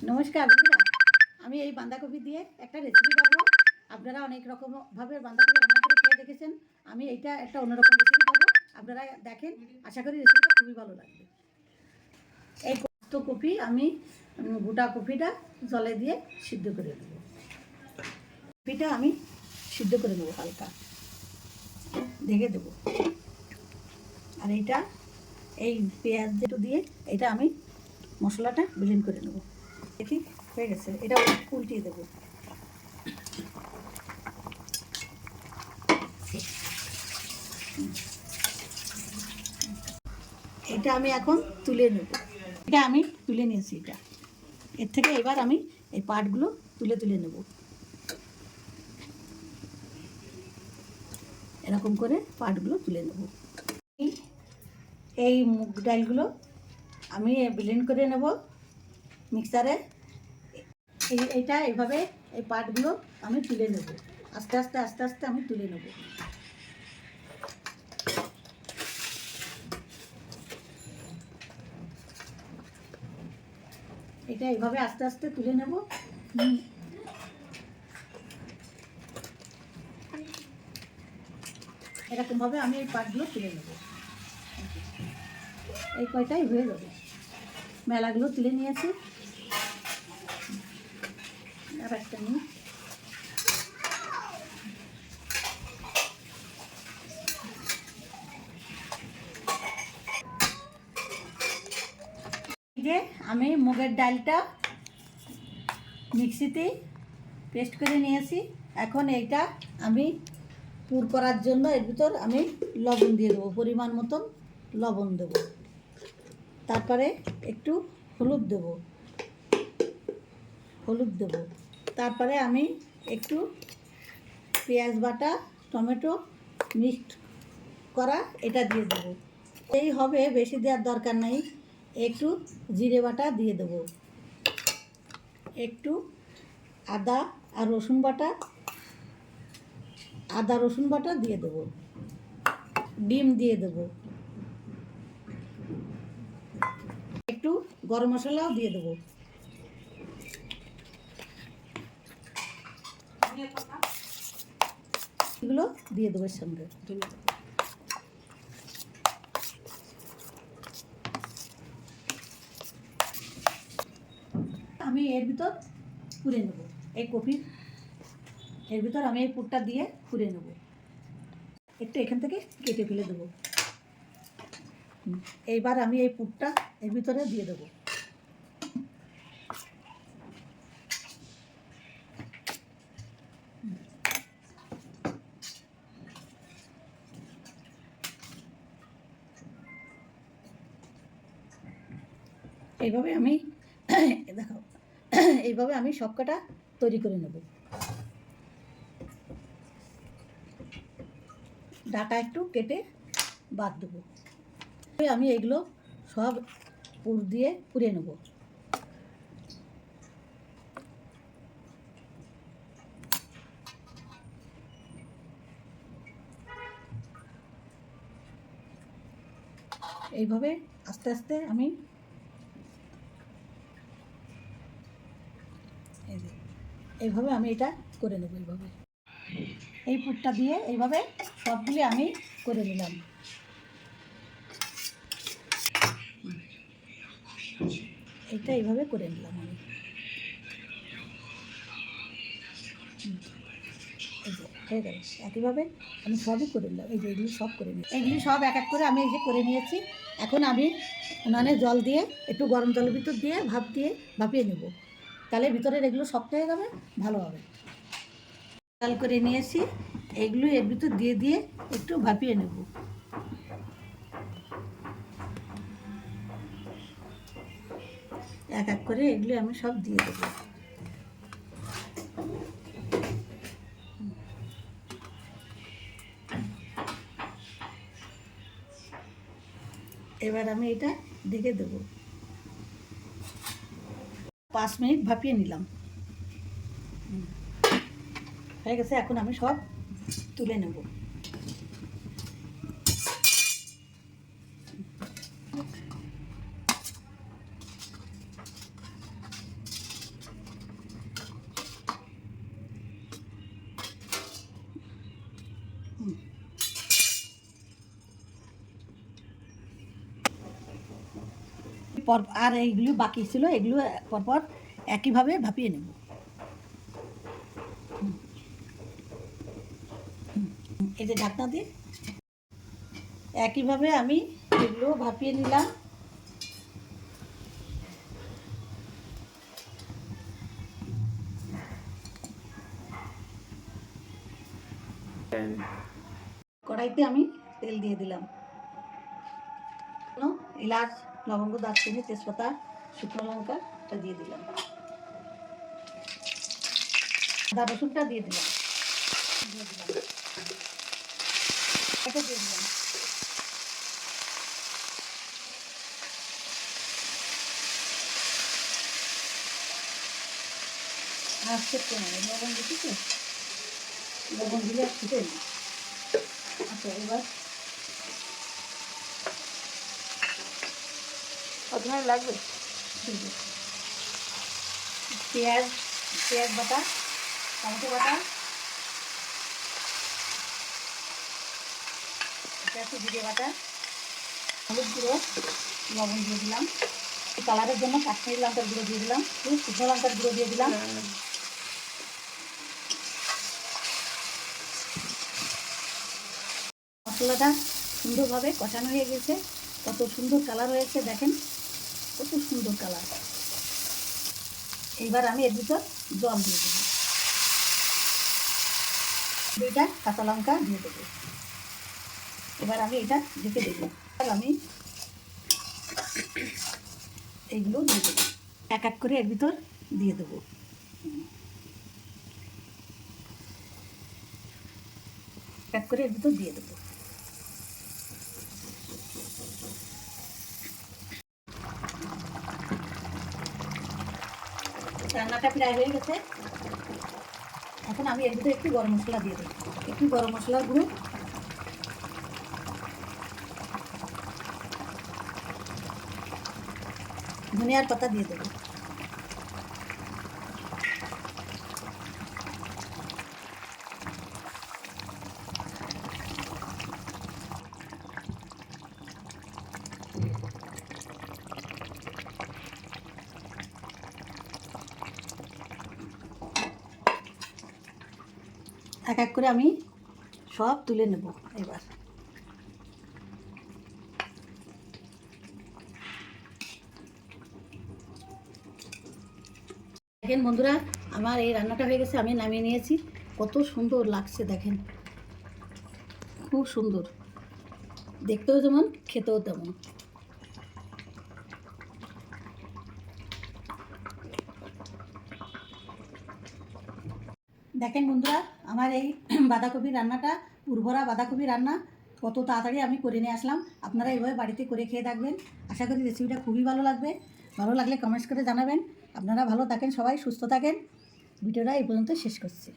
নমস্কার বন্ধুরা, আমি এই বাঁধাকপি দিয়ে একটা রেসিপি করব। আপনারা অনেক রকমভাবে বাঁধাকপি রান্না করে খেয়ে দেখেছেন। আমি এইটা একটা অন্যরকম রেসিপি করব, আপনারা দেখেন। আশা করি রেসিপিটা খুবই ভালো লাগবে। এই পোস্ত কপি আমি গোটা কপিটা জলে দিয়ে সিদ্ধ করে নেব। কপিটা আমি সিদ্ধ করে নেব, হালকা ঢেকে দেবো। আর এইটা এই পেঁয়াজ যেটু দিয়ে এটা আমি মশলাটা ব্লেন্ড করে নেব। দেখি হয়ে গেছে, এটা উল্টিয়ে দেবো। এটা আমি এখন তুলে নেব। এটা আমি তুলে নিয়েছি। এটা এর থেকে এবার আমি এই পাটগুলো তুলে তুলে নেব। এরকম করে পাটগুলো তুলে নেব। এই মুগ ডালগুলো আমি ব্লেন্ড করে নেব মিক্সারে। এইটা এইভাবে এই পাটগুলো আমি তুলে নেব। আস্তে আস্তে আস্তে আস্তে আমি তুলে নেব। এটা এইভাবে আস্তে আস্তে তুলে নেব। এরকমভাবে আমি এই পাটগুলো তুলে নেব। এই কয়টাই হয়ে যাবে। মেলাগুলো তুলে নিয়েছি। আর একটা নিই। যে আমি মুগের ডালটা মিক্সিতে পেস্ট করে নিয়েছি। এখন এইটা আমি পুর করার জন্য এর ভিতর আমি লবণ দিয়ে দেবো, পরিমাণ মতন লবণ দেবো। তারপরে একটু হলুদ দেবো। তারপরে আমি একটু পেঁয়াজ বাটা, টমেটো মিক্সড করা এটা দিয়ে দেবো। এই হবে, বেশি দেওয়ার দরকার নেই। একটু জিরে বাটা দিয়ে দেবো, একটু আদা রসুন বাটা দিয়ে দেবো, ডিম দিয়ে দেবো, একটু গরম মশলাও দিয়ে দেবো। এগুলো দিয়ে দেবো এর সঙ্গে। আমি এর ভিতর পুরে নেব। এই কপির এর ভিতর আমি এই পুরটা দিয়ে পুরে নেব। একটু এখান থেকে কেটে ফেলে দেবো। এইবার আমি এই পুরটা এর ভিতরে দিয়ে দেবো। এইভাবে আমি দেখো, এইভাবে আমি সবকটা তৈরি করে নেব। ডাটা একটু কেটে বাদ দেবো। আমি এগুলো সব পুর দিয়ে পুড়ে নেব। এইভাবে আস্তে আস্তে আমি এটা করে নেব। এই পুরটা দিয়ে এইভাবে সবগুলি আমি করে নিলাম। এটা এইভাবে করে নিলাম আমি। এই যে হয়ে গেল। একইভাবে আমি সবই করে নিলাম। এই যে এগুলি সব করে নিই। এগুলি সব এক এক করে আমি এই যে করে নিয়েছি। এখন আমি উনানে জল দিয়ে একটু গরম জলের ভিতর দিয়ে ভাপিয়ে নেব। তাহলে ভিতরের এগুলো শক্ত হয়ে যাবে, ভালো হবে। লাল করে নিয়েছি, এগুলো এর ভিতর দিয়ে একটু ভাপিয়ে নেব। এক এক করে এগুলো আমি সব দিয়ে দেবো। এবার আমি এটা ঢেকে দেবো। 5 মিনিট ভাপিয়ে নিলাম, হয়ে গেছে। এখন আমি সব তুলে নেব। পর আর এইগুলো বাকি ছিল, এগুলো পরপর একইভাবে ভাপিয়ে নেব। এই যে ঢাকনা দিয়ে একইভাবে আমি এগুলো ভাপিয়ে নিলাম। কড়াইতে আমি তেল দিয়ে দিলাম, এলাচ, লবঙ্গ, দারচিনি, তেজপাতা, শুকনো লঙ্কা দিয়ে দিলাম, আদা রসুনটা দিয়ে দিলাম, এটা দিয়ে দিলাম। আচ্ছা লবণ দিচ্ছি, লবণ দিলে ফুটে না। আচ্ছা এবার কতক্ষণ লাগবে? পেঁয়াজ, পেঁয়াজ বাটা, টমেটো বাটা, একটু জিরে বাটা, হলুদ গুঁড়ো, লবণ দিয়ে দিলাম, কালারের জন্য কাশ্মীরি লঙ্কার গুঁড়ো দিয়ে দিলাম, শুকনো লঙ্কার গুঁড়ো দিয়ে দিলাম। মশলাটা সুন্দরভাবে কষানো হয়ে গেছে, কত সুন্দর কালার হয়েছে দেখেন, কত সুন্দর কালার। এইবার আমি এর ভিতর জল দিয়ে দেবো, 2টা কাঁচা লঙ্কা দিয়ে দেবো। এবার আমি এটা ঢেকে দেবো, আমি এইগুলো দিয়ে দেবো, এক এক করে এর ভিতর দিয়ে দেবো। এক করে এর ভিতর দিয়ে দেবো। রান্নাটা প্রায় হয়ে গেছে, এখন আমি এর ভিতরে একটু গরম মশলা দিয়ে দেবো, একটু গরম মশলার গুঁড়ো, ধনিয়ার পাতা দিয়ে দেবো। এক এক করে আমি সব তুলে নেব। এবার দেখেন বন্ধুরা, আমার এই রান্নাটা হয়ে গেছে, আমি নামিয়ে নিয়েছি। কত সুন্দর লাগছে দেখেন, খুব সুন্দর, দেখতেও যেমন খেতেও তেমন। দেখেন বন্ধুরা, আমার এই বাঁধাকপি রান্নাটা, পুরভরা বাঁধাকপি রান্না কত তাড়াতাড়ি আমি করে নিয়ে আসলাম। আপনারা এইভাবে বাড়িতে করে খেয়ে দেখবেন, আশা করি রেসিপিটা খুবই ভালো লাগবে। ভালো লাগলে কমেন্টস করে জানাবেন। আপনারা ভালো থাকেন, সবাই সুস্থ থাকেন। ভিডিওটা এই পর্যন্ত শেষ করছি।